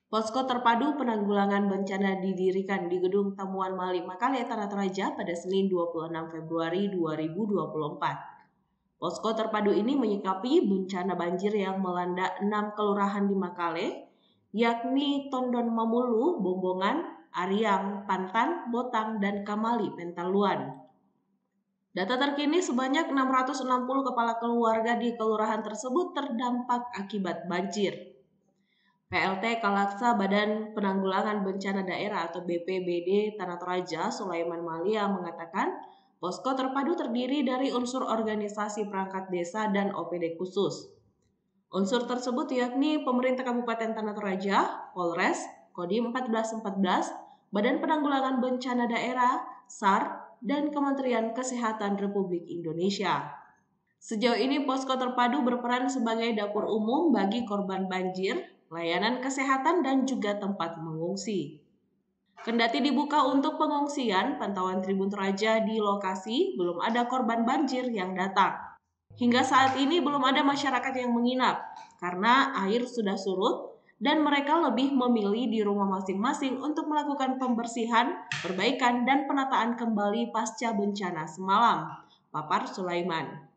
Posko Terpadu Penanggulangan Bencana didirikan di Gedung Tamuan Mali Makale, Tanah Toraja pada Senin 26 Februari 2024. Posko terpadu ini menyikapi bencana banjir yang melanda 6 kelurahan di Makale, yakni Tondon Mamulu, Bombongan, Ariang, Pantan, Botang, dan Kamali, Pentaluan. Data terkini sebanyak 660 kepala keluarga di kelurahan tersebut terdampak akibat banjir. PLT Kalaksa Badan Penanggulangan Bencana Daerah atau BPBD Tanah Toraja, Sulaiman Malia mengatakan, posko terpadu terdiri dari unsur organisasi perangkat desa dan OPD khusus. Unsur tersebut yakni pemerintah Kabupaten Tanah Toraja, Polres, Kodim 1414, Badan Penanggulangan Bencana Daerah, SAR, dan Kementerian Kesehatan Republik Indonesia. Sejauh ini posko terpadu berperan sebagai dapur umum bagi korban banjir, layanan kesehatan, dan juga tempat mengungsi. Kendati dibuka untuk pengungsian, pantauan Tribun Toraja di lokasi belum ada korban banjir yang datang. Hingga saat ini belum ada masyarakat yang menginap karena air sudah surut dan mereka lebih memilih di rumah masing-masing untuk melakukan pembersihan, perbaikan, dan penataan kembali pasca bencana semalam, papar Sulaiman.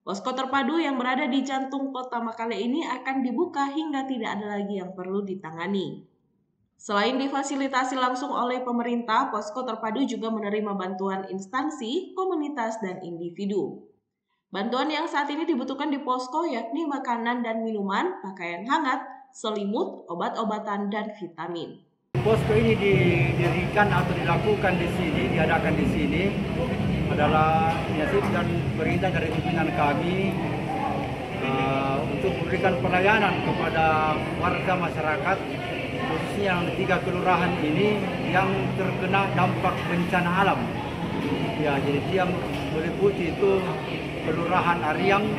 Posko terpadu yang berada di jantung kota Makale ini akan dibuka hingga tidak ada lagi yang perlu ditangani. Selain difasilitasi langsung oleh pemerintah, posko terpadu juga menerima bantuan instansi, komunitas, dan individu. Bantuan yang saat ini dibutuhkan di posko yakni makanan dan minuman, pakaian hangat, selimut, obat-obatan, dan vitamin. Posko ini didirikan atau dilakukan di sini, diadakan di sini adalah inisiatif dan perintah dari pimpinan kami untuk memberikan pelayanan kepada warga masyarakat, khususnya yang 3 kelurahan ini yang terkena dampak bencana alam. Ya, jadi dia meliputi itu kelurahan Ariang,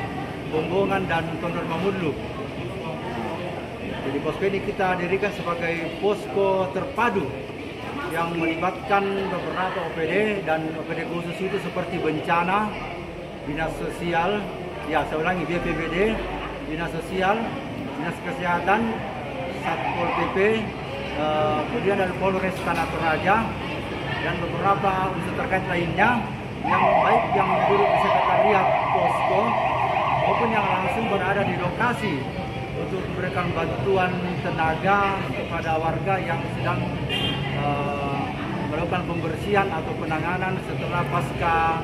Bombongan, dan Tondon Mamulu. Jadi posko ini kita dirikan sebagai posko terpadu yang melibatkan beberapa OPD dan OPD khusus itu seperti bencana, dinas sosial, ya saya ulangi BPBD, dinas sosial, dinas kesehatan, Satpol PP, kemudian dari Polres Tanah Toraja dan beberapa unsur terkait lainnya yang baik yang duduk di sekretariat posko maupun yang langsung berada di lokasi untuk memberikan bantuan tenaga kepada warga yang sedang melakukan pembersihan atau penanganan setelah pasca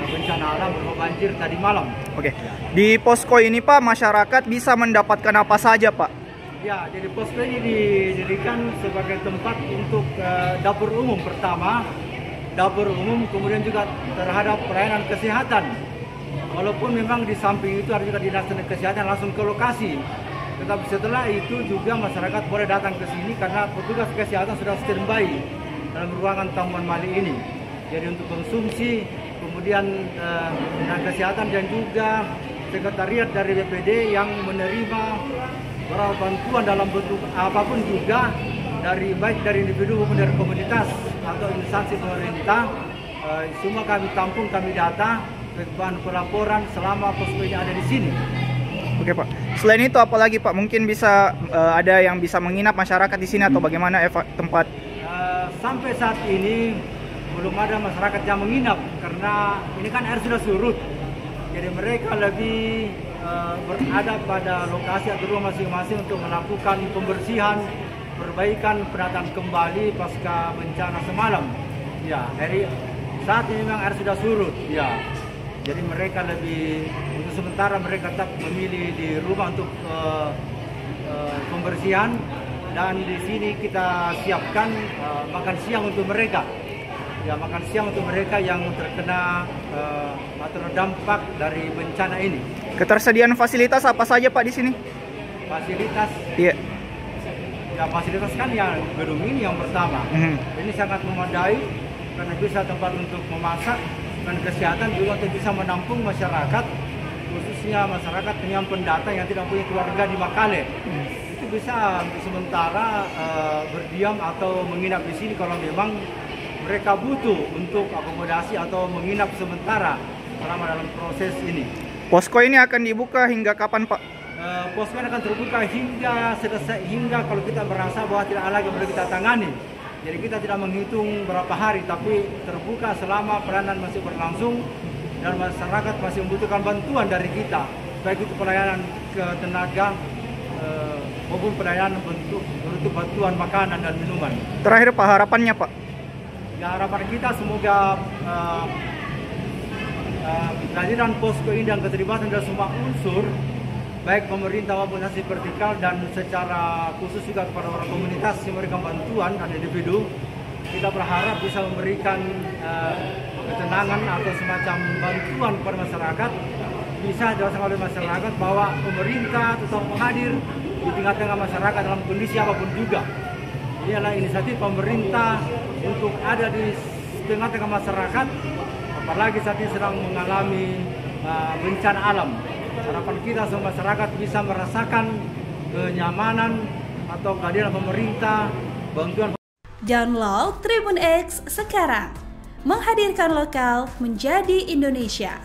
bencana alam berupa banjir tadi malam. Oke. Di posko ini Pak, masyarakat bisa mendapatkan apa saja Pak? Ya, jadi posko ini didirikan sebagai tempat untuk dapur umum pertama, dapur umum, kemudian juga terhadap pelayanan kesehatan. Walaupun memang di samping itu ada juga dinas kesehatan langsung ke lokasi, tetapi setelah itu juga masyarakat boleh datang ke sini karena petugas kesehatan sudah standby dalam ruangan Tamuan Mali ini. Jadi untuk konsumsi, kemudian dinas kesehatan dan juga sekretariat dari BPD yang menerima beberapa bantuan dalam bentuk apapun juga dari baik dari individu maupun dari komunitas atau instansi pemerintah, semua kami tampung, kami data bahan pelaporan selama posko ini ada di sini. Oke Pak. Selain itu apalagi Pak? Mungkin bisa ada yang bisa menginap masyarakat di sini atau bagaimana tempat? Sampai saat ini belum ada masyarakat yang menginap karena ini kan air sudah surut. Jadi mereka lebih berada pada lokasi atau rumah masing-masing untuk melakukan pembersihan, perbaikan, penataan kembali pasca bencana semalam. Ya, dari saat ini memang air sudah surut. Ya. Jadi mereka lebih, untuk sementara mereka tetap memilih di rumah untuk pembersihan, dan di sini kita siapkan makan siang untuk mereka. Ya, makan siang untuk mereka yang terkena atau terdampak dari bencana ini. Ketersediaan fasilitas apa saja Pak di sini? Fasilitas? Iya. Ya, fasilitas kan yang gedung ini yang pertama. Ini sangat memadai karena bisa tempat untuk memasak. Dan kesehatan juga untuk bisa menampung masyarakat, khususnya masyarakat yang pendatang yang tidak punya keluarga di Makale. Itu bisa sementara berdiam atau menginap di sini kalau memang mereka butuh untuk akomodasi atau menginap sementara selama dalam proses ini. Posko ini akan dibuka hingga kapan Pak? posko akan terbuka hingga selesai, hingga kalau kita merasa bahwa tidak ada lagi yang perlu kita tangani. Jadi kita tidak menghitung berapa hari, tapi terbuka selama pelayanan masih berlangsung dan masyarakat masih membutuhkan bantuan dari kita, baik itu pelayanan ke tenaga maupun pelayanan bentuk bantuan makanan dan minuman. Terakhir Pak, harapannya Pak? Ya, harapan kita semoga kehadiran posko ini dan keterlibatan dari semua unsur, baik pemerintah maupun instansi vertikal dan secara khusus juga kepada orang komunitas yang memberikan bantuan dan individu, kita berharap bisa memberikan ketenangan atau semacam bantuan kepada masyarakat, bisa dirasakan oleh masyarakat bahwa pemerintah tetap hadir di tengah-tengah masyarakat dalam kondisi apapun juga. Ini adalah inisiatif pemerintah untuk ada di tengah-tengah masyarakat, apalagi saat ini sedang mengalami bencana alam. Harapan kita semua masyarakat bisa merasakan kenyamanan atau kehadiran pemerintah, bantuan. Download Tribun X sekarang, menghadirkan lokal menjadi Indonesia.